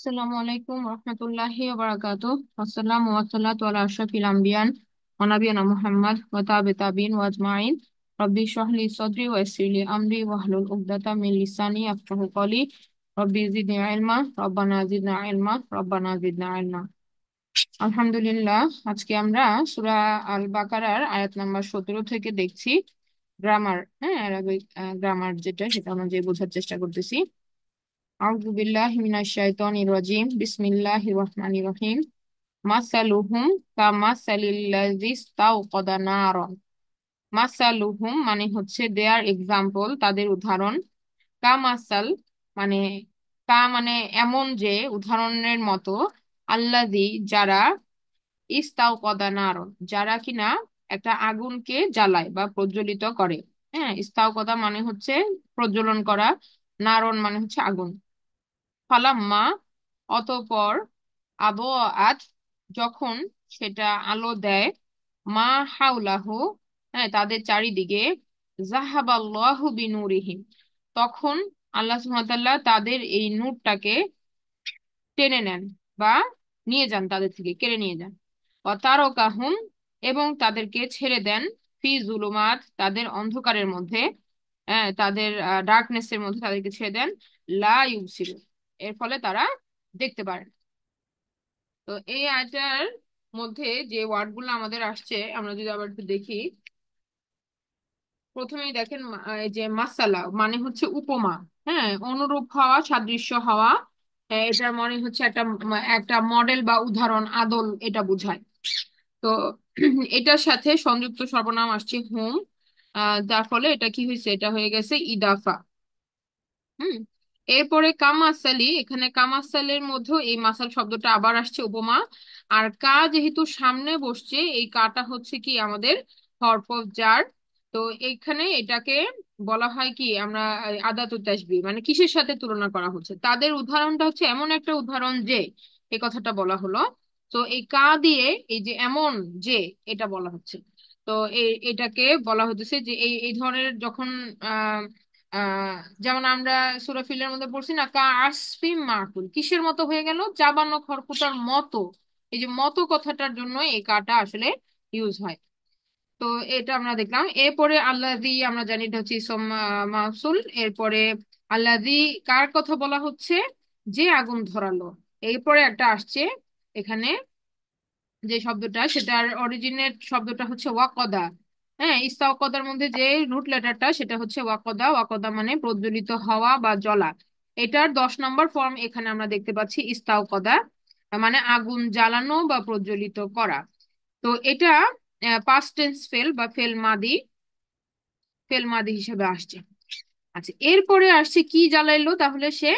আসসালামু আলাইকুম রহমতুল্লাহি ওয়া বারাকাতুহু। আসসালামু ওয়াসসালাতু আলা আশরাফিল আম্বিয়ান ওয়া নাবিয়িনা মুহাম্মদ ওয়া তাবিঈন ওয়া আজমাইন। রব্বি ইশরাহ লি সাদরি ওয়া ইয়াসসির লি আমরি ওয়াহলুল উকদাতাম মিন লিসানি ইয়াফকাহু কওলি। রব্বি জিদনি ইলমা রব্বানা জিদনা ইলমা রব্বানা জিদনা ইলমা। আলহামদুলিল্লাহ, আজকে আমরা সূরা আল বাকারার আয়াত নাম্বার 17 থেকে দেখছি গ্রামার। হ্যাঁ, আরবিক গ্রামার যেটা, সেটা অনুযায়ী বোঝার চেষ্টা করতেছি। আউযু বিল্লাহি মিনাশ শাইতানির রাজিম। বিসমিল্লাহির রহমানির রহিম। মাসালুহুম কামাসালিল্লাযী ইসতাওকাদা নারন। মাসালুহুম মানে হচ্ছে দেয়ার এক্সাম্পল, তাদের উদাহরণ। কামাসাল মানে মানে এমন যে, উদাহরণের মতো। আল্লাযী যারা, ইস্তাওকাদা নারন যারা কিনা একটা আগুনকে জ্বালায় বা প্রজ্বলিত করে। হ্যাঁ, ইস্তাওকাদা মানে হচ্ছে প্রজ্বলন করা, নারন মানে হচ্ছে আগুন। ফালাম্মা অতঃপর, আদ যখন সেটা আলো দেয়, মা হাউলাহু হ্যাঁ তাদের চারিদিকে, জাহাবাল্লাহু বিনুরিহিম তখন আল্লাহ সুবহানাহু ওয়া তাআলা তাদের এই নূরটাকে টেনে নেন বা নিয়ে যান, তাদের থেকে কেড়ে নিয়ে যান। তারকাহুম এবং তাদেরকে ছেড়ে দেন, ফি জুলুমাত তাদের অন্ধকারের মধ্যে, তাদের ডার্কনেস এর মধ্যে তাদেরকে ছেড়ে দেন। লা ইউবসিরুন এর ফলে তারা দেখতে পারেন। তো এই আয়টার মধ্যে যে ওয়ার্ড গুলো আমাদের আসছে, আমরা যদি আবার একটু দেখি। প্রথমেই দেখেন, এই যে মাসালা মানে হচ্ছে উপমা। হ্যাঁ, অনুরূপ হওয়া, সাদৃশ্য হওয়া। এটার মানে হচ্ছে একটা একটা মডেল বা উদাহরণ, আদল এটা বোঝায়। তো এটার সাথে সংযুক্ত সর্বনাম আসছে হুম। যার ফলে এটা কি হয়েছে, এটা হয়ে গেছে ইদাফা। হুম। এরপরে কামাসালি, এখানে কামাসালের মধ্যে এই মাসাল শব্দটা আবার আসছে, উপমা। আর কা যেহেতু সামনে বসছে, এই কাটা হচ্ছে কি আমাদের হরফ জার। তো এখানে এটাকে বলা হয় কি, আমরা আদাতুত তাসবিহ, মানে কিসের সাথে তুলনা করা হচ্ছে, তাদের উদাহরণটা হচ্ছে এমন একটা উদাহরণ যে, এই কথাটা বলা হলো। তো এই কা দিয়ে এই যে এমন যে, এটা বলা হচ্ছে। তো এটাকে বলা হতেছে যে এই এই ধরনের যখন আহ যেমন আমরা সূরা ফিলের মধ্যে পড়ছি না, কা আসফিম মাকুল, কিসের মতো হয়ে গেল, চাবানো খড়কুটার মতো। এই যে মতো কথাটার জন্য এই কাটা আসলে ইউজ হয়। তো এটা আমরা দেখলাম। এরপরে আল্লাযী, আমরা জানি এটা হচ্ছে ইসম মাউসুল। এরপরে আল্লাযী কার কথা বলা হচ্ছে, যে আগুন ধরালো। এরপরে একটা আসছে এখানে যে শব্দটা, সেটার অরিজিনেট শব্দটা হচ্ছে ওয়াকদা। হ্যাঁ, ইস্তাওকদার মধ্যে যে রুট লেটারটা, সেটা হচ্ছে ওয়াকদা। ওয়াকদা মানে প্রজ্বলিত হওয়া বা জ্বলা। এটার 10 নম্বর ফর্ম এখানে আমরা দেখতে পাচ্ছি, ইস্তাওকদা মানে আগুন জ্বালানো বা প্রজ্বলিত করা। তো এটা পাস্ট টেন্স ফেল বা ফেল মাদি হিসেবে আসছে। আচ্ছা, এরপরে আসছে কি জ্বালাইলো, তাহলে সে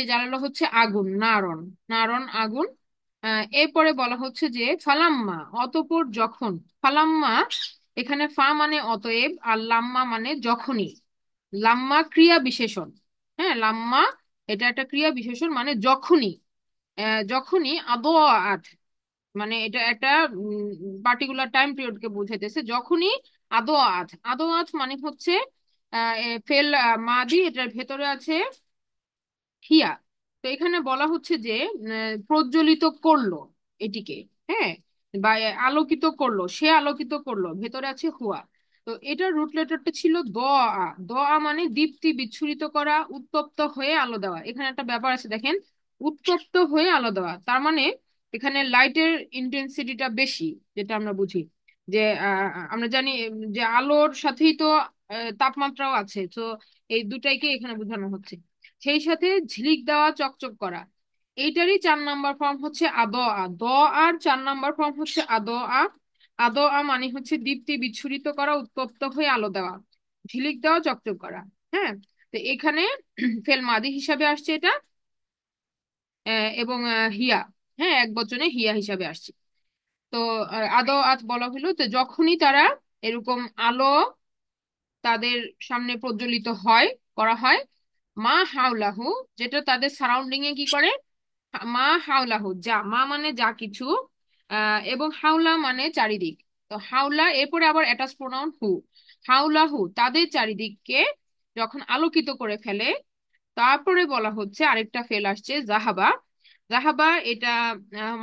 জ্বালালো হচ্ছে আগুন, নারন। নারন আগুন। এরপরে বলা হচ্ছে যে ফালাম্মা অতঃপর যখন। ফালাম্মা এখানে ফা মানে অতএব, আর লাম্মা মানে যখনই। লাম্মা ক্রিয়া বিশেষণ। হ্যাঁ, লাম্মা এটা একটা ক্রিয়া বিশেষণ, মানে যখনই। যখনই আদ মানে এটা একটা পার্টিকুলার টাইম পিরিয়ডকে বুঝাইতেছে। যখনই আদ মানে হচ্ছে ফেল মাদি, এটার ভেতরে আছে হিয়া। তো এখানে বলা হচ্ছে যে প্রজ্বলিত করলো এটিকে। হ্যাঁ, বা আলোকিত করলো, সে আলোকিত করলো, ভেতরে আছে হুয়া। তো এটার রুট লেটারটা ছিল দ আ মানে দীপ্তি বিচ্ছুরিত করা, উত্তপ্ত হয়ে আলো দেওয়া। এখানে একটা ব্যাপার আছে দেখেন, উত্তপ্ত হয়ে আলো দেওয়া, তার মানে এখানে লাইটের ইন্টেন্সিটিটা বেশি, যেটা আমরা বুঝি। যে আমরা জানি যে আলোর সাথেই তো তাপমাত্রাও আছে, তো এই দুটাইকে এখানে বোঝানো হচ্ছে। সেই সাথে ঝিলিক দেওয়া, চকচক করা। এইটারই 4 নম্বর ফর্ম হচ্ছে আর 4 নম্বর ফর্ম হচ্ছে আদ আ মানে হচ্ছে দীপ্তি বিচ্ছুরিত করা, উত্তপ্ত হয়ে আলো দেওয়া, ঝিলিক দেওয়া, চকচক করা। হ্যাঁ, তো এখানে ফেল মাদি হিসাবে আসছে এটা। এবং হিয়া, হ্যাঁ এক বচনে হিয়া হিসাবে আসছে। তো আদ বলা হলো, তো যখনই তারা এরকম আলো তাদের সামনে প্রজ্বলিত হয়, করা হয়, মা হাউলাহু যেটা তাদের সারাউন্ডিং এ কি করে, মা হাউলাহু মা মানে যা কিছু, এবং হাউলা মানে চারিদিক। তো হাউলা এরপরে আবার অ্যাটাচ প্রোনাউন হু। হাউলাহু তাদের চারিদিককে যখন আলোকিত করে ফেলে। তারপরে বলা হচ্ছে আরেকটা ফেল আসছে, জাহাবা। জাহাবা এটা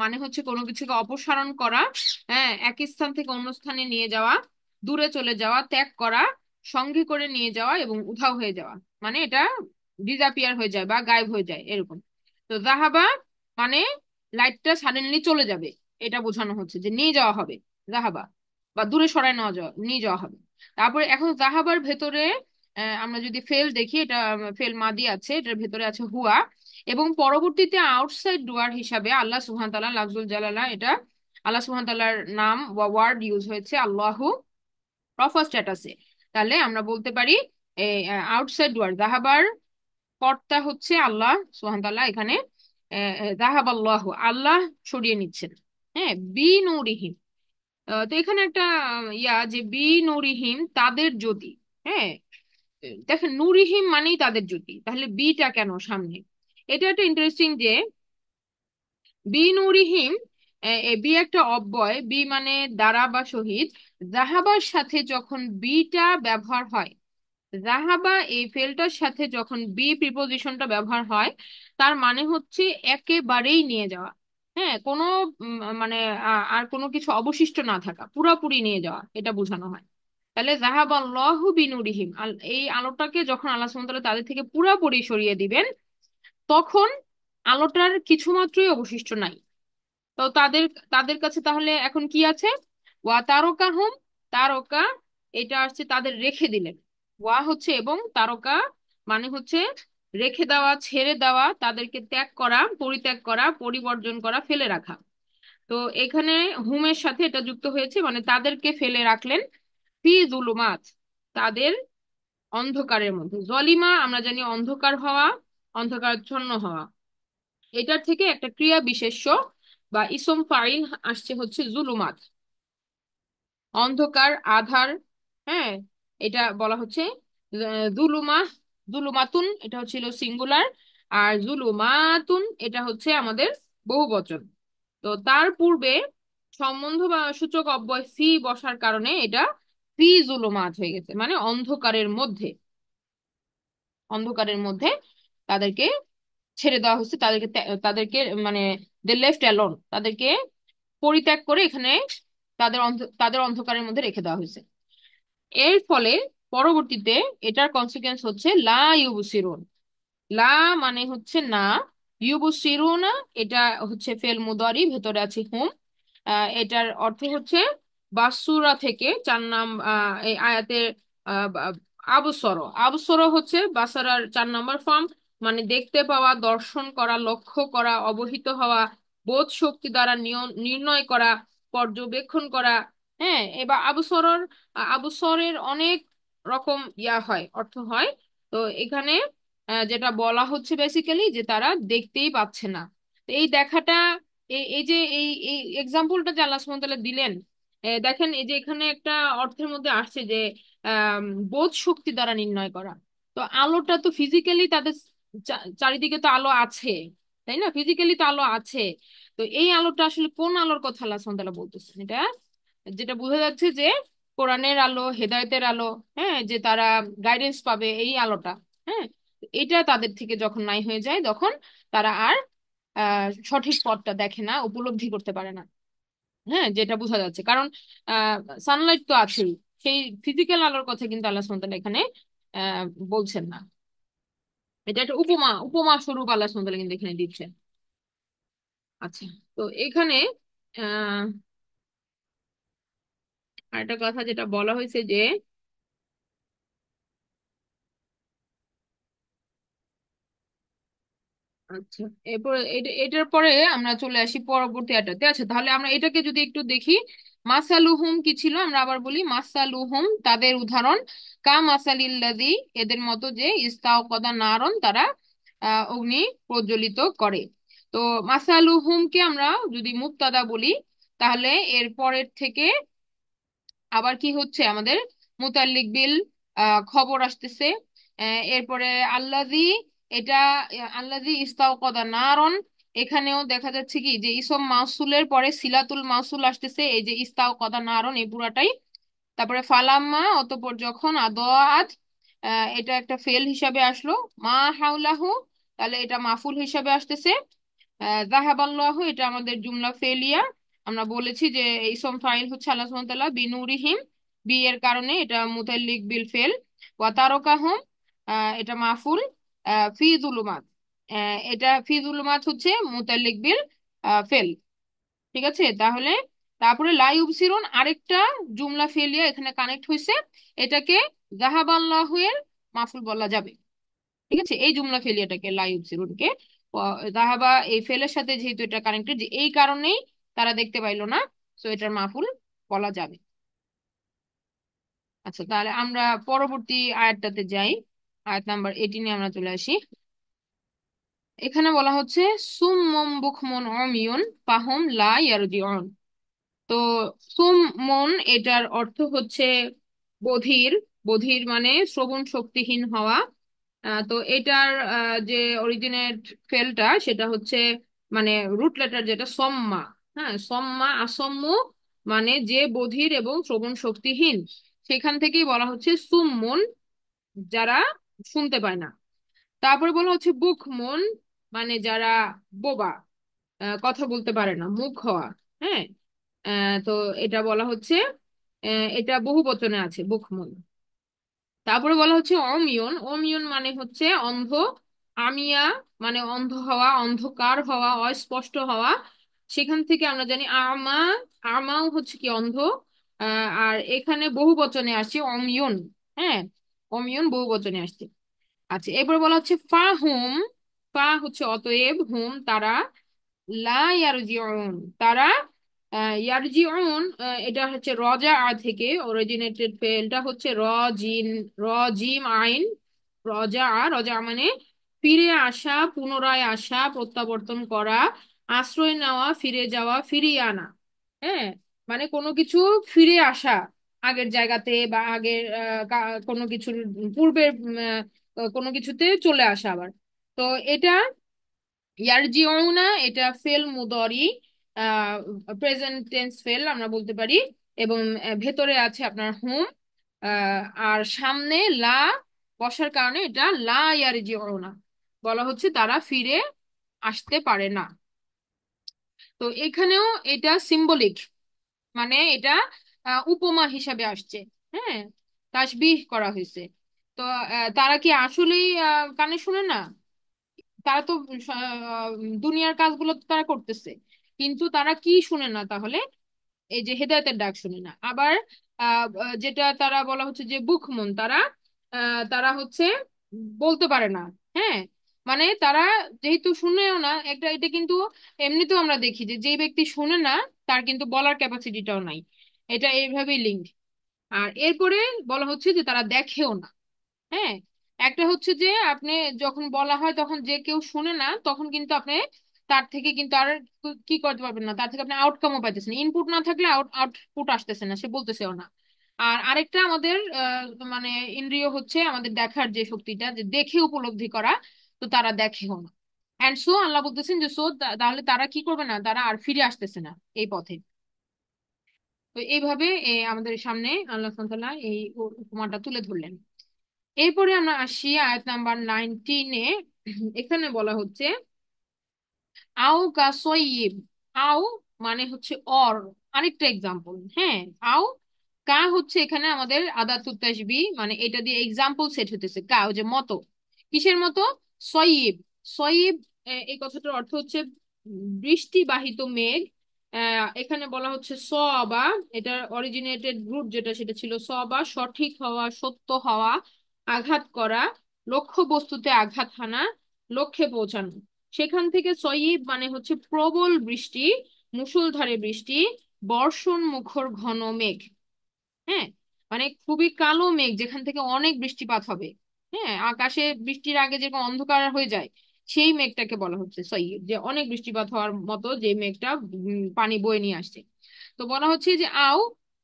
মানে হচ্ছে কোনো কিছুকে অপসারণ করা, হ্যাঁ, এক স্থান থেকে অন্য স্থানে নিয়ে যাওয়া, দূরে চলে যাওয়া, ত্যাগ করা, সঙ্গে করে নিয়ে যাওয়া এবং উধাও হয়ে যাওয়া, মানে এটা ডিজাপিয়ার হয়ে যায় বা গায়েব হয়ে যায় এরকম। তো জাহাবা মানে লাইটটা সাডেনলি চলে যাবে, এটা বোঝানো হচ্ছে যে নিয়ে যাওয়া হবে জাহাবা, বা দূরে সরায় নেওয়া যাওয়া, নিয়ে যাওয়া হবে। তারপরে এখন জাহাবার ভেতরে আমরা যদি ফেল দেখি, এটা ফেল মাদি আছে, এটার ভেতরে আছে হুয়া, এবং পরবর্তীতে আউটসাইড ডুয়ার হিসাবে আল্লাহ সুবহান তাআলা লাফজুল জালালা, এটা আল্লাহ সুবহান তাআলার নাম বা ওয়ার্ড ইউজ হয়েছে আল্লাহু প্রফার স্ট্যাটাসে। তাহলে আমরা বলতে পারি আউটসাইড ডুয়ার জাহাবার কর্তা হচ্ছে আল্লাহ সুবহান তাআলা, এখানে জাহাবাল্লাহু আল্লাহ সরিয়ে নিচ্ছেন। হ্যাঁ, বি নূরিহিম। তো এখানে একটা যে বি নূরিহিম তাদের জ্যোতি। হ্যাঁ, দেখেন নূরিহিম মানেই তাদের জ্যোতি, তাহলে বিটা কেন সামনে? এটা একটা ইন্টারেস্টিং যে বি নুরিহিম, বি একটা অব্যয়, বি মানে দ্বারা বা শহীদ। জাহাবার সাথে যখন বিটা ব্যবহার হয়, জাহাবা এই ফেলটার সাথে যখন বি প্রিপোজিশনটা ব্যবহার হয়, তার মানে হচ্ছে একেবারেই নিয়ে যাওয়া। হ্যাঁ, কোনো মানে আর কোনো কিছু অবশিষ্ট না থাকা, পুরোপুরি নিয়ে যাওয়া, এটা বোঝানো হয়। তাহলে জাহাবাল্লাহু বিনুরিহিম, এই আলোটাকে যখন আল্লাহ সুবহানাহু ওয়া তাআলা তাদের থেকে পুরোপুরি সরিয়ে দিবেন, তখন আলোটার কিছু মাত্রই অবশিষ্ট নাই। তো তাদের তাদের কাছে তাহলে এখন কি আছে? ওয়া তারকা হুম, তারকা এটা আসছে তাদের রেখে দিলেন। ওয়া হচ্ছে এবং, তারকা মানে হচ্ছে রেখে দেওয়া, ছেড়ে দেওয়া, তাদেরকে ত্যাগ করা, পরিত্যাগ করা, পরিবর্জন করা, ফেলে রাখা। তো এখানে হুমের সাথে এটা যুক্ত হয়েছে, মানে তাদেরকে ফেলে রাখলেন ফি জুলুমাত, তাদের অন্ধকারের মধ্যে। জলিমা আমরা জানি অন্ধকার হওয়া, অন্ধকারাচ্ছন্ন হওয়া। এটার থেকে একটা ক্রিয়া বিশেষ্য বা ইসম ফাইল আসছে হচ্ছে জুলুমাত, অন্ধকার, আধার। হ্যাঁ, এটা বলা হচ্ছে জুলুমা, জুলুমাতুন এটা হচ্ছিল সিঙ্গুলার, আর জুলুমাতুন এটা হচ্ছে আমাদের বহুবচন। তো তার পূর্বে সম্বন্ধ বা সূচক অব্যয় ফি বসার কারণে এটা ফি জুলুমাত হয়ে গেছে, মানে অন্ধকারের মধ্যে, অন্ধকারের মধ্যে তাদেরকে ছেড়ে দেওয়া হচ্ছে, তাদেরকে মানে দে লেফট অ্যালোন, তাদেরকে পরিত্যাগ করে এখানে তাদের অন্ধকারের মধ্যে রেখে দেওয়া হয়েছে। এর ফলে পরবর্তীতে এটার কনসিকুয়েন্স হচ্ছে লা ইউবসিরুন। লা মানে হচ্ছে না, ইউবসিরুনা এটা হচ্ছে ফেল মুদারি, ভেতরে আছে হুম। এটার অর্থ হচ্ছে বাসুরা থেকে চার নাম এই আয়াতের আবসর, আবসর হচ্ছে বাসারার 4 নম্বর ফর্ম, মানে দেখতে পাওয়া, দর্শন করা, লক্ষ্য করা, অবহিত হওয়া, বোধ শক্তি দ্বারা নির্ণয় করা, পর্যবেক্ষণ করা। হ্যাঁ, এবার আবসরর আবসরের অনেক রকম হয়, অর্থ হয়। তো এখানে যেটা বলা হচ্ছে বেসিক্যালি যে তারা দেখতেই পাচ্ছে না। তো এই দেখাটা, এই যে এই এক্সাম্পলটা যে আল্লাহ সুবহানাহু ওয়া তাআলা দিলেন, দেখেন এই যে এখানে একটা অর্থের মধ্যে আসছে যে বোধ শক্তি দ্বারা নির্ণয় করা। তো আলোটা তো ফিজিক্যালি তাদের চারিদিকে তো আলো আছে, তাই না? ফিজিক্যালি তো আলো আছে। তো এই আলোটা আসলে কোন আলোর কথা আল্লাহ সুবহানাহু ওয়া তাআলা বলতেছেন? এটা যেটা বোঝা যাচ্ছে যে কোরআনের আলো, হেদায়েতের আলো, হ্যাঁ, যে তারা গাইডেন্স পাবে এই আলোটা। হ্যাঁ, এটা তাদের থেকে যখন নাই হয়ে যায়, তখন তারা আর সঠিক পথটা দেখে না, উপলব্ধি করতে পারে না। হ্যাঁ, যেটা বোঝা যাচ্ছে, কারণ সানলাইট তো আছেই, সেই ফিজিক্যাল আলোর কথা কিন্তু আল্লাহ সুবহানাহু ওয়া তাআলা এখানে আহ বলছেন না। এটা একটা উপমা, উপমা স্বরূপ আল্লাহ সুবহানাহু ওয়া তাআলা কিন্তু এখানে দিচ্ছেন। আচ্ছা, তো এখানে আহ আরেকটা কথা যেটা বলা হয়েছে যে, আচ্ছা, এরপরে এটার পরে আমরা চলে আসি পরবর্তী আটাতে। আচ্ছা, তাহলে আমরা এটাকে যদি একটু দেখি, মাসালুহুম কি ছিল, আমরা আবার বলি মাসালুহুম তাদের উদাহরণ, কা মাসালিল্লাযী এদের মতো যে ইস্তাওকাদা নারন তারা অগ্নি প্রজ্বলিত করে। তো মাসালুহুমকে আমরা যদি মুবতাদা বলি, তাহলে এর পরের থেকে আবার কি হচ্ছে আমাদের মুতাল্লিক বিল খবর আসতেছে। এরপরে আল্লাজি, এটা আল্লাজি ইস্তাওকাদা নারন, এখানেও দেখা যাচ্ছে কি যে ইসম মাউসুলের পরে সিলাতুল মাউসুল আসতেছে, এই যে ইস্তাওকাদা নারন এই পুরাটাই। তারপরে ফালাম্মা অতঃপর যখন আদোয়াত, এটা একটা ফেল হিসাবে আসলো। মা হাউলাহু, তাহলে এটা মাফুল হিসাবে আসতেছে। যাহাবাল্লাহু এটা আমাদের জুমলা ফেলিয়া। আমরা বলেছি যে ইসম ফাইল হচ্ছে আল্লাহ সুবহানাহু ওয়া তাআলা বিনুরিহিম, বি এর কারণে এটা মুতাল্লিক বিল ফেল। ওয়া তারাকাহুম এটা মাফুল। ফি যুলুমাত এটা ফি যুলুমাত হচ্ছে মুতাল্লিক বিল ফেল। ঠিক আছে তাহলে তারপরে লা ইউবসিরুন আরেকটা জুমলা ফেলিয়া এখানে কানেক্ট হয়েছে, এটাকে যাহাবাল্লাহু এর মাফুল বলা যাবে। ঠিক আছে এই জুমলা ফেলিয়াটাকে লা ইউবসিরুনকে যাহাবা এই ফেলের সাথে যেহেতু এটা কানেক্টেড, যে এই কারণেই তারা দেখতে পাইলো না, তো এটার মাফুল বলা যাবে। আচ্ছা তাহলে আমরা পরবর্তী আয়াতটাতে যাই। আয়াত নাম্বার 18 আমরা চলে আসি। এখানে বলা হচ্ছে সুম্মুম বুকমুন উমিয়ুন ফাহুম লা ইয়ারজিউন। তো সুমন এটার অর্থ হচ্ছে বধির। বধির মানে শ্রবণ শক্তিহীন হওয়া। তো এটার যে অরিজিনেট ফেলটা সেটা হচ্ছে মানে রুট লেটার যেটা সম্মা। হ্যাঁ সম্মা আসম্মু মানে যে বধির এবং শ্রবণ শক্তিহীন, সেখান থেকেই বলা হচ্ছে সুমন, যারা শুনতে পায় না। তারপরে বলা হচ্ছে বুকমন মানে যারা বোবা, কথা বলতে পারে না, মুখ হওয়া। হ্যাঁ তো এটা বলা হচ্ছে এটা বহু বচনে আছে বুকমন। তারপরে বলা হচ্ছে অমিয়ন। অমিয়ন মানে হচ্ছে অন্ধ। আমিয়া মানে অন্ধ হওয়া, অন্ধকার হওয়া, অস্পষ্ট হওয়া। সেখান থেকে আমরা জানি আমা, আমাও হচ্ছে কি অন্ধ। আর এখানে বহু বচনে আসছে অমিয়ন। হ্যাঁ অমিয়ন বহু বচনে আসছে। আচ্ছা এরপরে বলা হচ্ছে ফাহুম। ফা হচ্ছে অতএব, হুম তারা, লা ইয়ারজিউন তারা ইয়ারজিউন এটা হচ্ছে রজা আ থেকে অরিজিনেটেড ফেলটা হচ্ছে রজিন, রজিম আইন, রজা আ। রজা মানে ফিরে আসা, পুনরায় আসা, প্রত্যাবর্তন করা, আশ্রয় নেওয়া, ফিরে যাওয়া, ফিরিয়ে আনা। হ্যাঁ মানে কোনো কিছু ফিরে আসা আগের জায়গাতে, বা আগের কোনো কিছুর পূর্বের কোনো কিছুতে চলে আসা আবার। তো এটা ইয়ারজিউনা এটা ফেল মুদরি, প্রেজেন্ট টেন্স ফেল আমরা বলতে পারি। এবং ভেতরে আছে আপনার হুম, আর সামনে লা বসার কারণে এটা লা ইয়ারজিউনা বলা হচ্ছে তারা ফিরে আসতে পারে না। তো এখানেও এটা সিম্বলিক, মানে এটা উপমা হিসাবে আসছে। হ্যাঁ তাসবিহ করা হয়েছে। তো তারা কি আসলেই কানে শুনে না? তারা তো দুনিয়ার কাজগুলো তো তারা করতেছে, কিন্তু তারা কি শুনে না তাহলে? এই যে হেদায়েতের ডাক শুনে না। আবার যেটা তারা বলা হচ্ছে যে বুকমন, তারা তারা হচ্ছে বলতে পারে না। হ্যাঁ মানে তারা যেহেতু শুনেও না, একটা এটা কিন্তু এমনিতেও আমরা দেখি যে যে ব্যক্তি শুনে না তার কিন্তু বলার ক্যাপাসিটিটাও নাই। এটা এইভাবেই লিঙ্ক। আর এরপরে বলা হচ্ছে যে তারা দেখেও না। হ্যাঁ একটা হচ্ছে যে আপনি যখন বলা হয় তখন যে কেউ শুনে না, তখন কিন্তু আপনি তার থেকে কিন্তু আর কি করতে পারবেন না, তার থেকে আপনি আউটকামও পাইতেছেন, ইনপুট না থাকলে আউটপুট আসতেছে না, সে বলতেছেও না। আর আরেকটা আমাদের মানে ইন্দ্রিয় হচ্ছে আমাদের দেখার যে শক্তিটা, যে দেখে উপলব্ধি করা, তো তারা দেখেও না। এন্ড সো আল্লাহ বলতেছেন যে সো তাহলে তারা কি করবে না, তারা আর ফিরে আসতেছে না এই পথে। তো এইভাবে আমাদের সামনে আল্লাহ সুবহানাহু ওয়া তাআলা এই উপমাটা তুলে ধরলেন। এরপরে আমরা আসি আয়াত নাম্বার 19-এ। এখানে বলা হচ্ছে আও কাসয়িব। আও মানে হচ্ছে অর, আরেকটা এক্সাম্পল। হ্যাঁ আও কা হচ্ছে এখানে আমাদের আদাতুত তাসবিহ, মানে এটা দিয়ে এক্সাম্পল সেট হতেছে। কা ওই যে মতো, কিসের মতো? সয়িব। সয়িব এই কথাটার অর্থ হচ্ছে বৃষ্টিবাহিত মেঘ। এখানে বলা হচ্ছে সবা, এটার অরিজিনেটেড রুট যেটা সেটা ছিল সবা, সঠিক হওয়া, সত্য হওয়া, আঘাত করা, লক্ষ্য বস্তুতে আঘাত হানা, লক্ষ্যে পৌঁছানো। সেখান থেকে সয়িব মানে হচ্ছে প্রবল বৃষ্টি, মুষলধারে বৃষ্টি, বর্ষণ মুখর ঘন মেঘ। হ্যাঁ মানে খুবই কালো মেঘ যেখান থেকে অনেক বৃষ্টিপাত হবে। হ্যাঁ আকাশে বৃষ্টির আগে যেরকম অন্ধকার হয়ে যায়, সেই মেঘটাকে বলা হচ্ছে সয়িব, যে অনেক বৃষ্টিপাত হওয়ার মতো যে মেঘটা পানি বয়ে নিয়ে আসছে। তো বলা হচ্ছে যে আও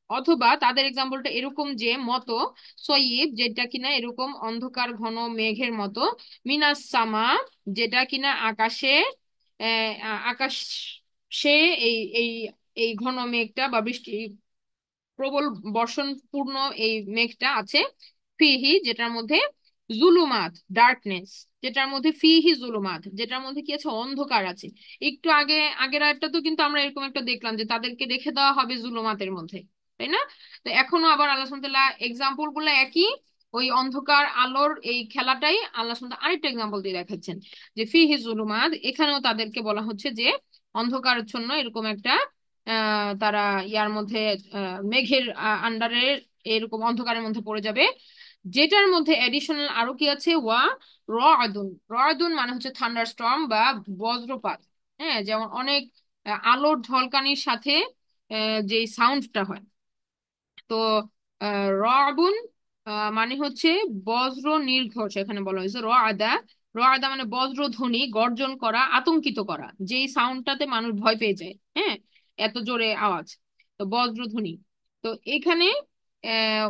অথবা তাদের এক্সাম্পলটা এরকম যে মতো সয়িব যেটা কিনা এরকম অন্ধকার ঘন মেঘের মতো, মিনাস সামা যেটা কিনা আকাশে আকাশে এই এই এই ঘন মেঘটা বা বৃষ্টি প্রবল বর্ষণপূর্ণ এই মেঘটা আছে, ফিহি যেটার মধ্যে জুলুমাত ডার্কনেস, যেটার মধ্যে ফিহি জুলুমাত, যেটার মধ্যে কি আছে, অন্ধকার আছে। একটু আগে, আগের একটা তো কিন্তু আমরা এরকম একটা দেখলাম যে তাদেরকে রেখে দেওয়া হবে জুলুমাতের মধ্যে, তাই না? তো এখনো আবার আল্লাহ সুবহানাহু ওয়া তাআলা এক্সাম্পল গুলো একই, ওই অন্ধকার আলোর এই খেলাটাই আল্লাহ সুবহানাহু ওয়া তাআলা আরেকটা এক্সাম্পল দিয়ে দেখাচ্ছেন, যে ফিহি জুলুমাত, এখানেও তাদেরকে বলা হচ্ছে যে অন্ধকারাচ্ছন্ন এরকম একটা তারা ইয়ার মধ্যে মেঘের আন্ডারে এরকম অন্ধকারের মধ্যে পড়ে যাবে, যেটার মধ্যে এডিশনাল আরো কি আছে, ওয়া রাআদুন। রাআদুন মানে হচ্ছে থান্ডার স্টর্ম বা বজ্রপাত। হ্যাঁ, যেমন অনেক আলোর ঝলকানির সাথে যে সাউন্ডটা হয়। তো রাবুন মানে হচ্ছে বজ্র নির্ঘোষ, এখানে বলা হয়েছে রাদা। রাদা মানে বজ্রধ্বনি, গর্জন করা, আতঙ্কিত করা, যেই সাউন্ডটাতে মানুষ ভয় পেয়ে যায়। হ্যাঁ, এত জোরে আওয়াজ, তো বজ্রধ্বনি। তো এখানে আহ,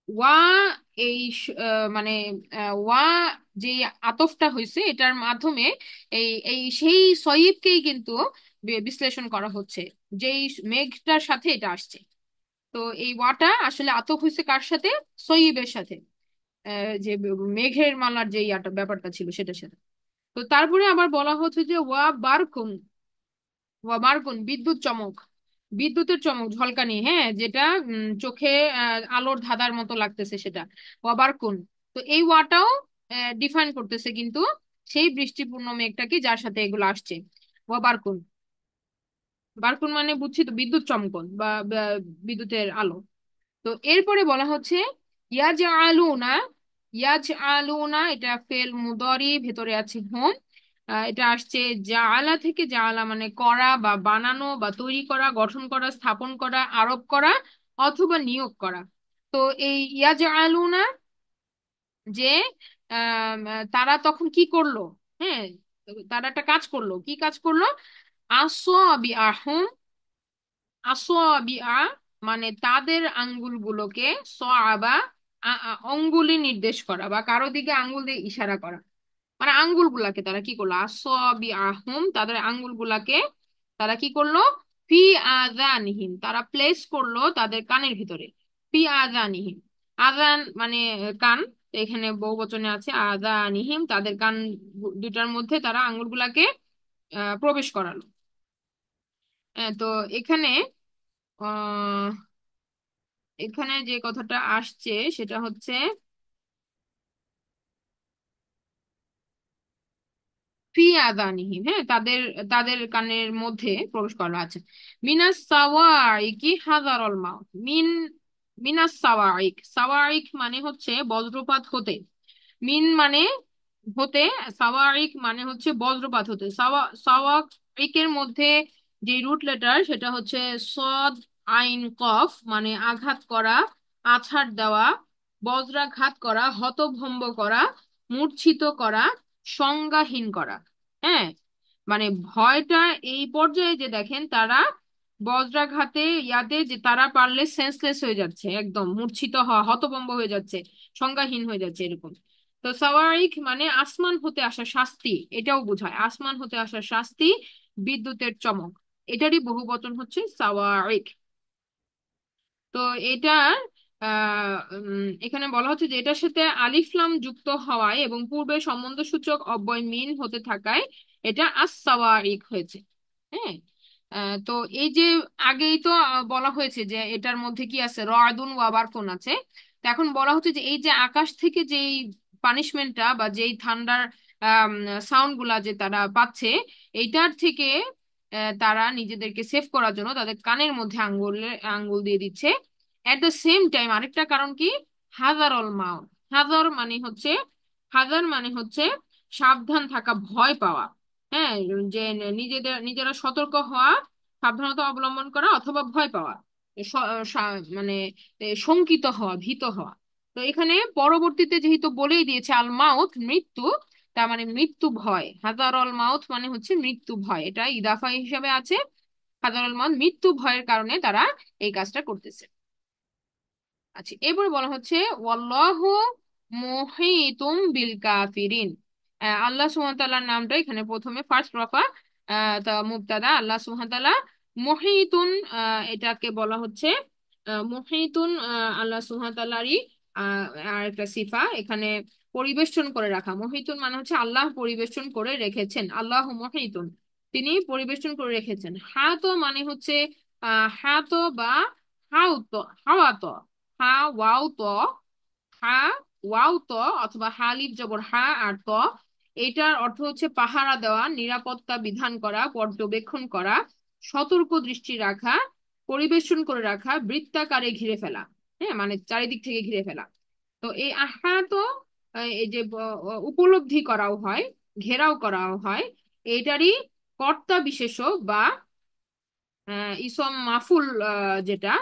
ওয়া মানে ওয়া যে আতফটা হয়েছে এটার মাধ্যমে এই সেই সয়িবকেই কিন্তু বিশ্লেষণ করা হচ্ছে, যেই মেঘটার সাথে এটা আসছে। তো এই ওয়াটা আসলে আতফ হয়েছে কার সাথে, সয়িবের সাথে, যে মেঘের মালার যে ইয়াটা ব্যাপারটা ছিল সেটার সাথে। তো তারপরে আবার বলা হচ্ছে যে ওয়া বারকুন। ওয়া বারকুন বিদ্যুৎ চমক, বিদ্যুতের চমক, ঝলকানি, হ্যাঁ, যেটা চোখে আলোর ধাঁধার মতো লাগতেছে সেটা, ওয়া বারকুন। তো এই ওয়াটাও ডিফাইন করতেছে কিন্তু সেই বৃষ্টিপূর্ণ মেঘটাকে যার সাথে এগুলো আসছে। ওয়া বারকুন, বারকুন মানে বুঝছি তো বিদ্যুৎ চমকন বা বিদ্যুতের আলো। তো এরপরে বলা হচ্ছে ইয়াজআলুনা। ইয়াজআলুনা এটা ফেল মুদরি, ভেতরে আছে হুম। এটা আসছে জাআলা থেকে, জাআলা মানে করা বা বানানো বা তৈরি করা, গঠন করা, স্থাপন করা, আরোপ করা, অথবা নিয়োগ করা। তো এই ইয়াজআলুনা যে তারা তখন কি করলো, হ্যাঁ, তারা একটা কাজ করলো, কি কাজ করলো, আসওয়াবিআহুম। আসোয়াবিআ মানে তাদের আঙ্গুলগুলোকে, সআবা অঙ্গুলি নির্দেশ করা বা কারো দিকে আঙ্গুল দিয়ে ইশারা করা, মানে আঙ্গুলগুলাকে তারা কি করলো, আসোয়াবিআহুম তাদের আঙ্গুলগুলাকে তারা কি করলো, ফি আযানিহিম তারা প্লেস করলো তাদের কানের ভিতরে, ফি আযানিহিম। আযান মানে কান, তো এখানে বহুবচনে আছে আযানিহিম, তাদের কান দুটার মধ্যে তারা আঙ্গুলগুলাকে প্রবেশ করালো। তো এখানে আহ এখানে যে কথাটা আসছে সেটা হচ্ছে ফি আযানিহিম, হ্যাঁ, তাদের তাদের কানের মধ্যে প্রবেশ করা আছে। মিনাস সাওয়াইকি হাযারাল মাউত। মিনাস সাওয়াইক, সাওয়াইক মানে হচ্ছে বজ্রপাত হতে, মিন মানে হতে, সাওয়াইক মানে হচ্ছে বজ্রপাত হতে। সাওয়াইকের মধ্যে যে রুট লেটার সেটা হচ্ছে সদ আইন কফ, মানে আঘাত করা, আছাড় দেওয়া, বজ্রাঘাত করা, হতভম্ব করা, মূর্ছিত করা, সংজ্ঞাহীন করা। হ্যাঁ, মানে ভয়টা এই পর্যায়ে যে দেখেন তারা বজ্রাঘাতে ইয়াতে যে তারা পারলে সেন্সলেস হয়ে যাচ্ছে, একদম মূর্ছিত হওয়া, হতভম্ব হয়ে যাচ্ছে, সংজ্ঞাহীন হয়ে যাচ্ছে এরকম। তো সাওয়ারিক মানে আসমান হতে আসা শাস্তি, এটাও বোঝায় আসমান হতে আসা শাস্তি, বিদ্যুতের চমক, এটারই বহুবচন হচ্ছে সাওয়ারিক। তো এটা এখানে বলা হচ্ছে যে এটার সাথে আলিফ লাম যুক্ত হওয়ায় এবং পূর্বে সম্বন্ধসূচক অব্যয় মিন হতে থাকায় এটা আস-সাওয়ারিক হয়েছে। হ্যাঁ, তো এই যে আগেই তো বলা হয়েছে যে এটার মধ্যে কি আছে, রাদুন ওয়া বারকুন আছে। তো এখন বলা হচ্ছে যে এই যে আকাশ থেকে যেই পানিশমেন্টটা বা যেই ঠান্ডার সাউন্ড গুলা যে তারা পাচ্ছে, এইটার থেকে তারা নিজেদেরকে সেভ করার জন্য তাদের কানের মধ্যে আঙ্গুল দিয়ে দিচ্ছে। এট দ্য সেম টাইম আরেকটা কারণ কি, হাজার অল মাউত। হাজার মানে হচ্ছে, হাজার মানে হচ্ছে সাবধান থাকা, ভয় পাওয়া। হ্যাঁ, যে নিজেরা সতর্ক হওয়া, সাবধানতা অবলম্বন করা, অথবা ভয় পাওয়া, মানে শঙ্কিত হওয়া, ভীত হওয়া। তো এখানে পরবর্তীতে যেহেতু বলেই দিয়েছে আল মাউত মৃত্যু, তার মানে মৃত্যু ভয়, হাজার অল মাউত মানে হচ্ছে মৃত্যু ভয়, এটা ইদাফা হিসাবে আছে। হাজার অল মাউত মৃত্যু ভয়ের কারণে তারা এই কাজটা করতেছে। আচ্ছা, এরপরে বলা হচ্ছে ওয়াল্লাহু মুহিতুম বিল কাফিরিন। আল্লাহ সুবহানাহু ওয়া তাআলার নামটা এখানে প্রথমে ফার্স্ট রফা, তা মুবতাদা আল্লাহ সুবহানাহু ওয়া তাআলা মুহিতুন, এটাকে বলা হচ্ছে মুহিতুন, আল্লাহ সুবহানাহু ওয়া তাআলারই আর একটা সিফা এখানে। পরিবেষ্টন করে রাখা। মুহিতুন মানে হচ্ছে আল্লাহ পরিবেষ্টন করে রেখেছেন, আল্লাহ মুহিতুন, তিনি পরিবেষ্টন করে রেখেছেন। হাত মানে হচ্ছে হাত বা হাউত, হাওয়াত, হা ওয়াও ত, হা ওয়াও ত অথবা হালিফ জবর হা আর ত, এটার অর্থ হচ্ছে পাহারা দেওয়া, নিরাপত্তা বিধান করা, পর্যবেক্ষণ করা, সতর্ক দৃষ্টি রাখা, পরিবেশন করে রাখা, বৃত্তাকারে ঘিরে ফেলা। হ্যাঁ, মানে চারিদিক থেকে ঘিরে ফেলা। তো এই আহা তো এই যে উপলব্ধি করাও হয়, ঘেরাও করাও হয়, এইটারই কর্তা বিশেষ্য বা ইসম মাফুল যেটা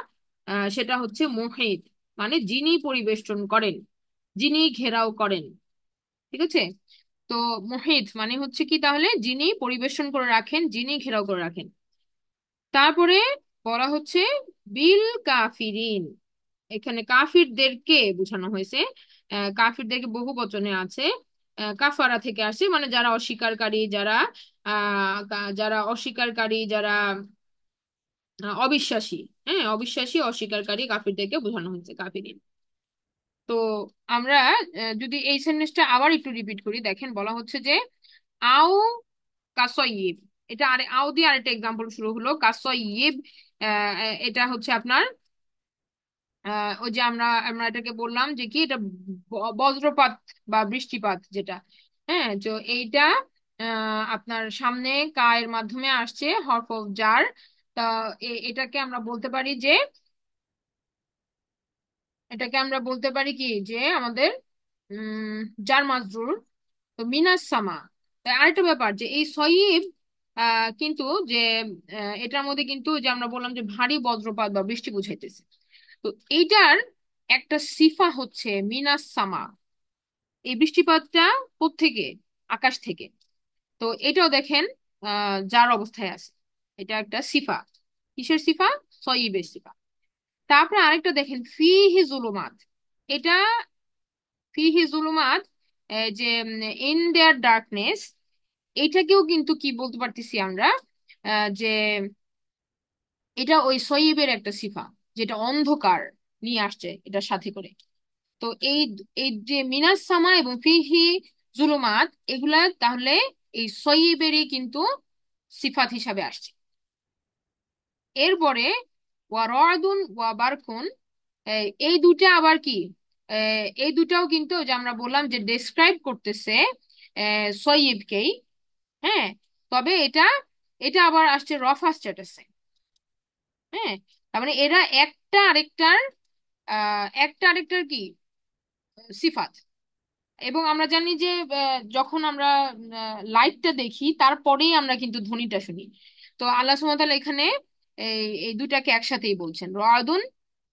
সেটা হচ্ছে মুহিত, মানে যিনি পরিবেষ্টন করেন, যিনি ঘেরাও করেন। ঠিক আছে? তো মুহিত মানে হচ্ছে কি তাহলে, যিনি পরিবেষ্টন করে রাখেন, যিনি ঘেরাও করে রাখেন। তারপরে বলা হচ্ছে বিল কাফিরিন, এখানে কাফিরদেরকে বোঝানো হয়েছে। কাফিরদেরকে বহু বচনে আছে, কাফারা থেকে আসে, মানে যারা অস্বীকারী, যারা যারা অস্বীকারী, যারা অবিশ্বাসী। হ্যাঁ, অবিশ্বাসী অস্বীকারী কাফিরদেরকে বোঝানো হয়েছে কাফিরিন। তো আমরা যদি এই সেন্টেন্সটা আবার একটু রিপিট করি, দেখেন বলা হচ্ছে যে আও কাসয়িব, এটা আরে আও দিয়ে আরেকটা এক্সাম্পল শুরু হলো কাসয়িব। এটা হচ্ছে আপনার ওই যে আমরা আমরা এটাকে বললাম যে কি, এটা বজ্রপাত বা বৃষ্টিপাত যেটা। হ্যাঁ, তো এইটা আপনার সামনে কায়ের মাধ্যমে আসছে, হরফ অফ জার। তা এটাকে আমরা বলতে পারি যে, এটাকে আমরা বলতে পারি কি যে আমাদের উম জার মাজরুর। তো মিনাস সামা। তাই আরেকটা ব্যাপার যে এই সয়িব কিন্তু যে এটার মধ্যে কিন্তু যে আমরা বললাম যে ভারী বজ্রপাত বা বৃষ্টি বুঝাইতেছে। তো এইটার একটা সিফা হচ্ছে মিনাস সামা, এই বৃষ্টিপাতটা কোত্থেকে? আকাশ থেকে। তো এটাও দেখেন যার অবস্থায় আছে, এটা একটা সিফা। কিসের সিফা? সয়িবের সিফা। তারপরে আরেকটা দেখেন ফিহি জুলুমাত, এটা ফিহি জুলুমাত, যে ইন দেয়ার ডার্কনেস, এইটাকেও কিন্তু কি বলতে পারতেছি আমরা, যে এটা ওই সয়িবের একটা সিফা, যেটা অন্ধকার নিয়ে আসছে এটার সাথে করে। তো এই এই যে মিনাস সামা এবং ফিহি জুলুমাত, এগুলা তাহলে এই সয়িবেরই কিন্তু সিফাত হিসাবে আসছে। এরপরে ওয়া রাদুন ওয়া বারকুন, এই দুটা আবার কি, এই দুটাও কিন্তু ওই যে আমরা বললাম যে ডেসক্রাইব করতেছে সয়িবকেই। হ্যাঁ, তবে এটা এটা আবার আসছে রফা স্ট্যাটাসে। হ্যাঁ, তার মানে এরা একটা আরেকটার কি সিফাত। এবং আমরা জানি যে যখন আমরা লাইটটা দেখি তারপরেই আমরা কিন্তু ধ্বনিটা শুনি। তো আল্লাহ সুবহানাহু ওয়া তাআলা এখানে এই দুটাকে একসাথেই বলছেন, রাদুন,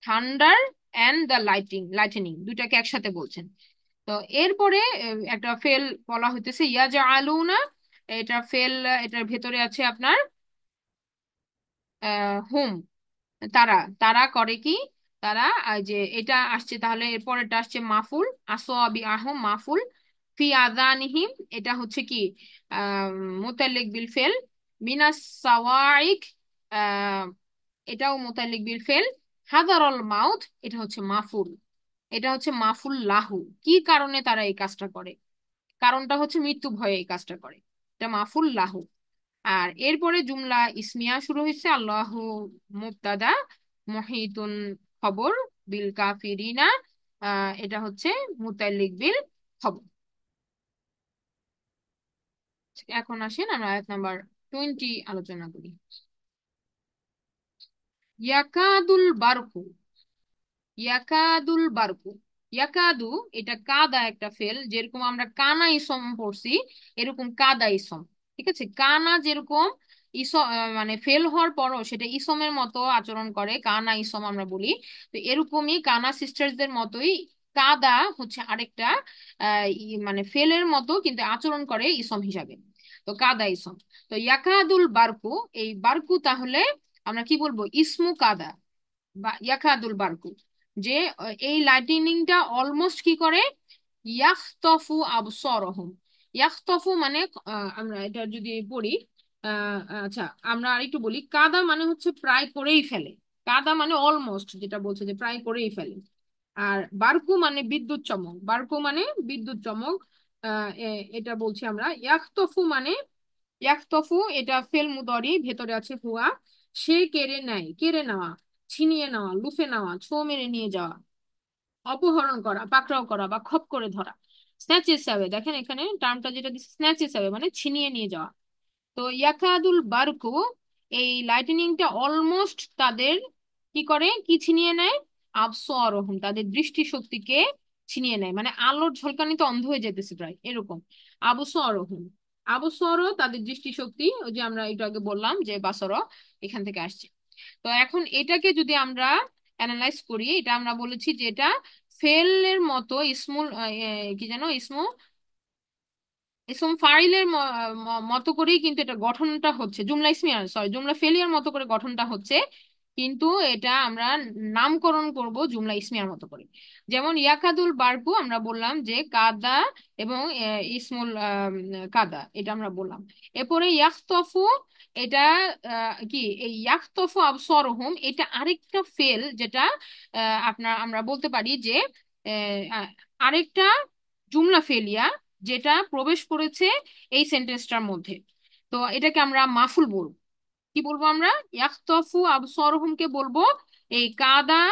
থান্ডার, এন্ড দ্য লাইটেনিং, দুটাকে একসাথে বলছেন। তো এরপরে একটা ফেল বলা হইতেছে ইয়াজআলুনা, এটা ফেল, এটার ভেতরে আছে আপনার হুম, তারা তারা করে কি, তারা যে এটা আসছে, তাহলে এরপরেরটা আসছে মাফুল, আসোয়াবি আহম মাফুল, ফি আযানিহিম, এটা হচ্ছে কি আহ মুতাল্লিক বিল ফেল, মিনাস সাওয়াইক, আহ এটাও মুতাল্লিক বিল ফেল, হাদারল মাউত, এটা হচ্ছে মাফুল, এটা হচ্ছে মাফুল লাহু। কি কারণে তারা এই কাজটা করে? কারণটা হচ্ছে মৃত্যু ভয়ে এই কাজটা করে, এটা মাফুল লাহু। আর এরপরে জুমলা ইসমিয়া শুরু হয়েছে, আল্লাহু মুবতাদা, মুহিতুন খবর, বিল কাফিরিনা এটা হচ্ছে মুতাল্লিক বিল খবর। এখন আসেন আমরা আয়াত নাম্বার 20 আলোচনা করি। ইয়াকাদুল বারকু, ইয়াকাদুল বারকু, ইয়াকাদু, এটা কাদা একটা ফেল, যেরকম আমরা কানা ইসম পড়ছি এরকম কাদা ইসম। ঠিক আছে, কানা যেরকম ইসম মানে ফেল হওয়ার পরও সেটা ইসমের মতো আচরণ করে, কানা ইসম আমরা বলি। তো এরকমই কানা সিস্টার্সদের মতোই কাদা হচ্ছে আরেকটা মানে ফেলের মতো কিন্তু আচরণ করে ইসম হিসাবে। তো কাদা ইসম। তো ইয়াকাদুল বারকু, এই বারকু তাহলে আমরা কি বলবো? ইসমু কাদা বা ইয়াকাদুল বারকু, যে এই লাইটিনিংটা অলমোস্ট কি করে, ইয়াখতফু আবসরহুম। ইয়াখতফু মানে আমরা এটা যদি পড়ি, আচ্ছা আমরা আরেকটু বলি, কাদা মানে হচ্ছে প্রায় করেই ফেলে, কাদা মানে অলমোস্ট, যেটা বলছে যে প্রায় করেই ফেলে। আর বারকু মানে বিদ্যুৎ চমক, বারকু মানে বিদ্যুৎ চমক। এটা বলছি আমরা। ইয়াখতফু মানে, ইয়াখতফু এটা ফেল মুদরি, ভেতরে আছে হুয়া। সে কেড়ে নেয়, কেড়ে নেওয়া, ছিনিয়ে নেওয়া, লুফে নেওয়া, ছো মেরে নিয়ে যাওয়া, অপহরণ করা, পাকড়াও করা বা খপ করে ধরা। স্ন্যাচেস অ্যাওয়ে, দেখেন এখানে টার্মটা যেটা দিচ্ছে স্ন্যাচেস অ্যাওয়ে মানে ছিনিয়ে নিয়ে যাওয়া। তো ইয়াকাদুল বারকু, এই লাইটনিংটা অলমোস্ট তাদের কি করে, কি ছিনিয়ে নেয়, আবসরহম তাদের দৃষ্টিশক্তিকে ছিনিয়ে নেয়, মানে আলোর ঝলকানিতে অন্ধ হয়ে যেতেছে প্রায় এরকম। আবসরহম, আবসর তাদের দৃষ্টিশক্তি, ওই যে আমরা একটু আগে বললাম যে বাসর এখান থেকে আসছে। তো এখন এটাকে যদি আমরা অ্যানালাইজ করি, এটা আমরা বলেছি যে এটা ফেলের মতো ইসমুল কি যেন ইসমু, ইসম ফাইলের মতো করেই কিন্তু এটা গঠনটা হচ্ছে, জুমলা ইসমিয়ার সরি জুমলা ফেলিয়ার মতো করে গঠনটা হচ্ছে, কিন্তু এটা আমরা নামকরণ করব জুমলা ইসমিয়ার মতো করে। যেমন ইয়াকাদুল বারকু আমরা বললাম যে কাদা এবং ইসমুল কাদা, এটা আমরা বললাম। এরপরে ইয়াখতফু, এটা কি, এই ইয়াখতফু আবসরহুম এটা আরেকটা ফেল, যেটা আমরা বলতে পারি যে আরেকটা জুমলা ফেলিয়া, যেটা প্রবেশ করেছে এই সেন্টেন্সটার মধ্যে। তো এটাকে আমরা মাফুল বলবো। কি বলবো আমরা, ইয়াখতাফু আবসারহুমকে বলবো এই কাদা,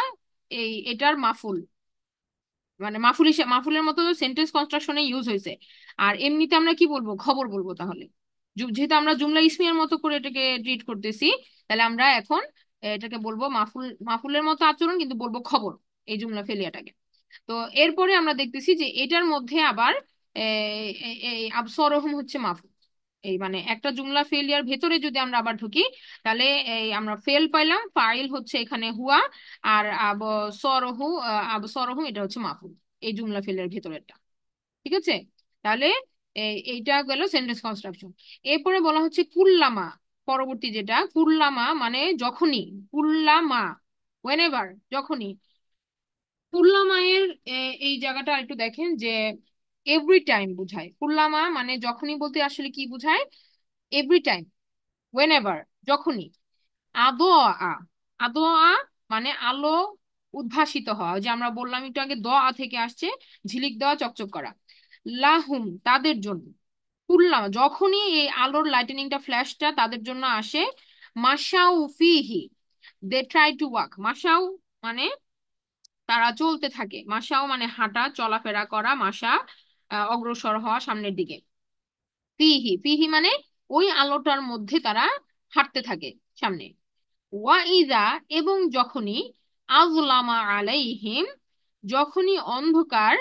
এটার মাফুল, মানে মাফুল হিসেবে মাফুলের মতো সেন্টেন্স কনস্ট্রাকশনে ইউজ হয়েছে। আর এমনিতে আমরা কি বলবো, খবর বলবো তাহলে। যেহেতু আমরা জুমলা ইসমিয়ার মতো করে এটাকে ট্রিট করতেছি, তাহলে আমরা এখন এটাকে বলবো মাফুল, মাফুলের মতো আচরণ, কিন্তু বলবো খবর এই জুমলা ফেলিয়াটাকে। তো এরপরে আমরা দেখতেছি যে এটার মধ্যে আবার এই আবসরহম হচ্ছে মাফুল। এই মানে একটা জুমলা ফেলিয়ার ভেতরে যদি আমরা আবার ঢুকি, তাহলে এই আমরা ফেল পাইলাম, ফাইল হচ্ছে এখানে হুয়া, আর আবসরহু এটা হচ্ছে মাফুল, এই জুমলা ফেলিয়ার ভেতরেরটা। ঠিক আছে, তাহলে এইটা গেল সেন্টেন্স কনস্ট্রাকশন। এরপরে বলা হচ্ছে কুল্লামা, পরবর্তী যেটা কুল্লামা মানে যখনই, কুল্লামা ওয়েনেভার, যখনই। কুল্লামায়ের এই জায়গাটা একটু দেখেন যে এভরি টাইম বুঝায়, কুল্লামা মানে যখনই বলতে আসলে কি বুঝায়, এভরি টাইম, ওয়েনেভার, যখনই। আদোয়া, আদোয়া মানে আলো উদ্ভাসিত হওয়া, ওই যে আমরা বললাম একটু আগে দোয়া থেকে আসছে, ঝিলিক দেওয়া, চকচক করা। লাহুম তাদের জন্য, কুল্লামা যখনই এই আলোর লাইটেনিংটা ফ্ল্যাশটা তাদের জন্য আসে, মাশাউ ফিহি দে ট্রাই টু ওয়াক, মাশাউ মানে তারা চলতে থাকে, মাশাও মানে হাঁটা, চলাফেরা করা, মাশা অগ্রসর হওয়া সামনের দিকে। ফিহি, ফিহি মানে ওই আলোটার মধ্যে তারা হাঁটতে থাকে সামনে। ওয়াইদা এবং যখনই, আযলামা আলাইহিম যখনই অন্ধকার,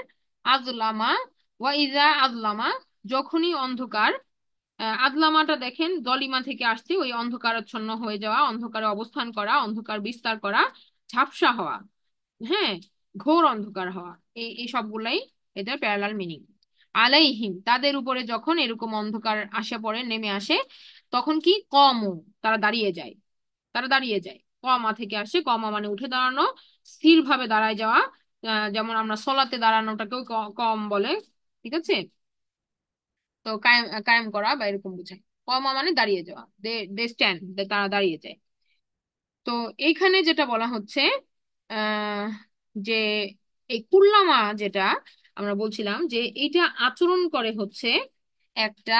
আযলামা, ওয়াইদা আযলামা যখনই অন্ধকার, আদলামাটা দেখেন দলিমা থেকে আসছে, ওই অন্ধকারাচ্ছন্ন হয়ে যাওয়া, অন্ধকারে অবস্থান করা, অন্ধকার বিস্তার করা, ঝাপসা হওয়া, হ্যাঁ, ঘোর অন্ধকার হওয়া, এই সবগুলাই এদের প্যারালাল মিনিং। আলাইহিম তাদের উপরে যখন এরকম অন্ধকার আসে পড়ে, নেমে আসে, তখন কি কমু তারা দাঁড়িয়ে যায়, তারা দাঁড়িয়ে যায়। কমা থেকে আসে, কমা মানে উঠে দাঁড়ানো, স্থির ভাবে দাঁড়ায় যাওয়া। যেমন আমরা সলাতে দাঁড়ানোটাকেও কম বলে। ঠিক আছে, তো কায়েম, কায়েম করা বা এরকম বোঝায়। কমা মানে দাঁড়িয়ে যাওয়া, দে দে স্ট্যান্ড, তারা দাঁড়িয়ে যায়। তো এইখানে যেটা বলা হচ্ছে আহ যে এই কুল্লামা যেটা আমরা বলছিলাম যে এইটা আচরণ করে হচ্ছে একটা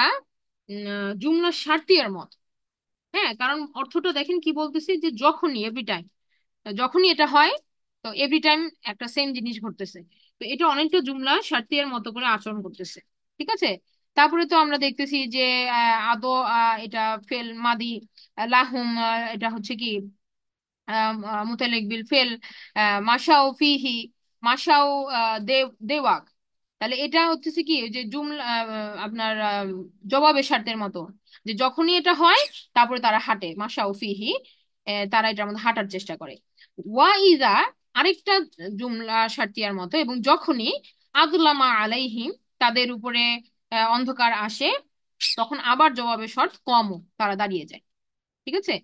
জুমলা শার্তিয়ার মত। হ্যাঁ, কারণ অর্থটা দেখেন কি বলতেছি, যে যখনই, এভরি টাইম, যখনই এটা হয়, তো এভরি টাইম একটা সেম জিনিস ঘটতেছে। তো এটা অনেকটা জুমলা শার্তিয়ার মতো করে আচরণ করতেছে। ঠিক আছে, তারপরে তো আমরা দেখতেছি যে আদো, এটা ফেল মাদি, লাহুম এটা হচ্ছে কি মুতালিক বিল ফেল, মাশাও ফিহি, মাশাও দে দেওয়াক। তাহলে এটা হচ্ছে কি, ওই যে জুমলা আপনার জবাবে শর্তের মতো, যে যখনই এটা হয় তারপরে তারা হাঁটে, মাশাও ফিহি, তারা এটার মধ্যে হাঁটার চেষ্টা করে। ওয়া ইজা আরেকটা জুমলা শার্তিয়ার মতো, এবং যখনই আযলামা আলাইহিম তাদের উপরে অন্ধকার আসে, তখন আবার জবাবে শর্ত কমও, তারা দাঁড়িয়ে যায়। ঠিক আছে,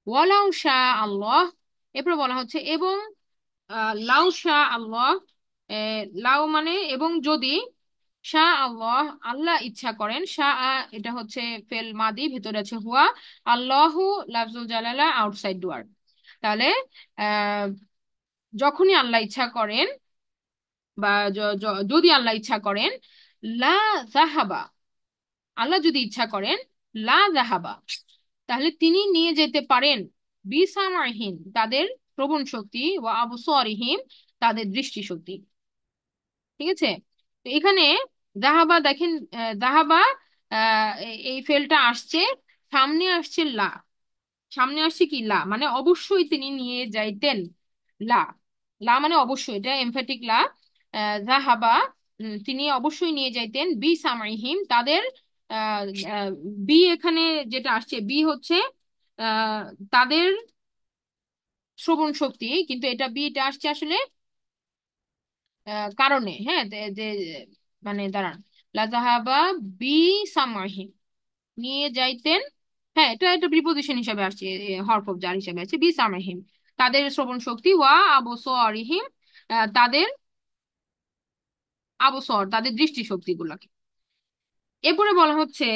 ওয়ালাউ শাহ আল্লাহ, এরপর বলা হচ্ছে এবং লাউ শাহ আল্লাহ, লাউ মানে এবং যদি, শাহ আল্লাহ আল্লাহ ইচ্ছা করেন, শাহ এটা হচ্ছে ফেল মাদি, ভেতরে আছে হুয়া, আল্লাহু লাফজুল জালালা আউটসাইড ডুয়ার। তাহলে আহ যখনই আল্লাহ ইচ্ছা করেন, বা যদি আল্লাহ ইচ্ছা করেন, লা জাহাবা, আল্লাহ যদি ইচ্ছা করেন, লা জাহাবা, তাহলে তিনি নিয়ে যেতে পারেন বিসামাহিন, তাদের শ্রবণ শক্তি, ও আবসারিহিম, তাদের দৃষ্টিশক্তি। ঠিক আছে? তো এখানে জাহাবা দেখেন, জাহাবা, এই ফেলটা আসছে, সামনে আসছে লা, সামনে আসছে কি লা, মানে অবশ্যই তিনি নিয়ে যাইতেন। লা, লা মানে অবশ্যই, এটা এমফাটিক লা। জাহাবা, তিনি অবশ্যই নিয়ে যাইতেন বি সামাইহিম, তাদের আহ, আহ, বি এখানে যেটা আসছে, বি হচ্ছে আহ, তাদের শ্রবণ শক্তি, কিন্তু এটা বিটা আসছে আসলে কারণে, হ্যাঁ, যে মানে দাঁড়ান, লাজাহাবা বি সামাহিম, নিয়ে যাইতেন, হ্যাঁ এটা এটা প্রিপোজিশন হিসাবে আসছে, হরফ অফ জার হিসাবে আছে, বি সামাহিম, তাদের শ্রবণ শক্তি, ওয়া আবসারিহিম, তাদের আবসর, তাদের দৃষ্টিশক্তি গুলাকে। এরপরে বলা হচ্ছে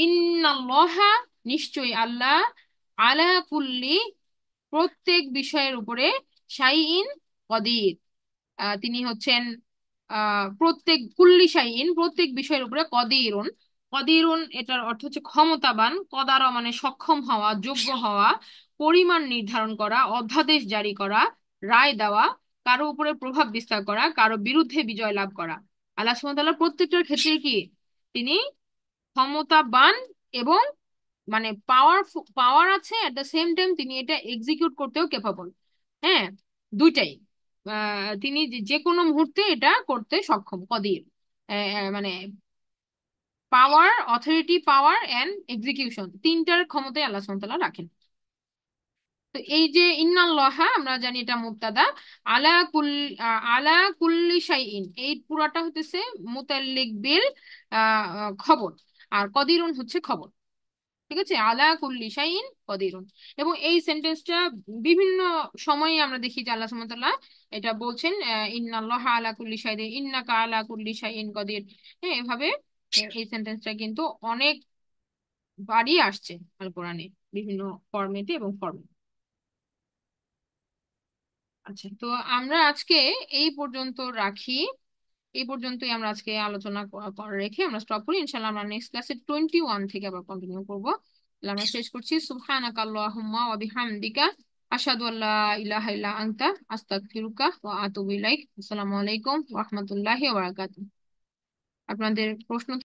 ইন্নাল্লাহা, নিশ্চয়ই আল্লাহ, আলা কুল্লি, প্রত্যেক বিষয়ের উপরে, শাইইন, কদির, তিনি হচ্ছেন প্রত্যেক, কুল্লি শাইইন, প্রত্যেক বিষয়ের উপরে, কদিরুন, কদিরুন এটার অর্থ হচ্ছে ক্ষমতাবান, কদার মানে সক্ষম হওয়া, যোগ্য হওয়া, পরিমাণ নির্ধারণ করা, অধ্যাদেশ জারি করা, রায় দেওয়া, কারো উপরে প্রভাব বিস্তার করা, কারো বিরুদ্ধে বিজয় লাভ করা। আল্লাহ সুবহানাহু ওয়া তাআলা প্রত্যেকটার ক্ষেত্রে কি, তিনি ক্ষমতাবান, এবং মানে পাওয়ার, পাওয়ার আছে, এট দ্য সেম টাইম তিনি এটা এক্সিকিউট করতেও কেপাবল। হ্যাঁ, দুইটাই। তিনি যে যে কোনো মুহূর্তে এটা করতে সক্ষম, কদির, মানে পাওয়ার, অথরিটি পাওয়ার এন্ড এক্সিকিউশন, তিনটার ক্ষমতায় আল্লাহ সুবহানাহু ওয়া তাআলা রাখেন। তো এই যে ইন্নাল্লাহা, আমরা জানি এটা মুবতাদা, আলা কুল, আলা কুল্লি শাইইন, এই পুরাটা হতেছে মুতাল্লিক বিল খবর, আর কদিরুন হচ্ছে খবর। ঠিক আছে, আলা কুল্লি শাইইন কদিরুন। এবং এই সেন্টেন্সটা বিভিন্ন সময়ে আমরা দেখি যে আল্লাহ সুবহানাহু ওয়া তাআলা এটা বলছেন, ইন্নাল্লাহ আলা কুল্লি শাইইন, ইন্নাকা আলা কুল্লি শাইইন কদির। হ্যাঁ, এভাবে এই সেন্টেন্সটা কিন্তু অনেক বারই আসছে আল কোরআনে, বিভিন্ন ফরম্যাটে এবং ফর্মে। আচ্ছা, তো আমরা আজকে এই পর্যন্ত রাখি, এই পর্যন্তই আমরা আজকে আলোচনা রেখে আমরা স্টপ করি। ইনশাল্লাহ আমরা নেক্সট ক্লাসে 21 থেকে আবার কন্টিনিউ করবো। তাহলে আমরা শেষ করছি, সুবহানাকা আল্লাহুম্মা ওয়া বিহামদিকা, আশহাদু আল্লা ইলাহা ইল্লা আনতা, আস্তাগফিরুকা ওয়া আতুবু ইলাইক। আসসালামু আলাইকুম ওয়া রাহমাতুল্লাহি ওয়া বারাকাতুহু। আপনাদের প্রশ্ন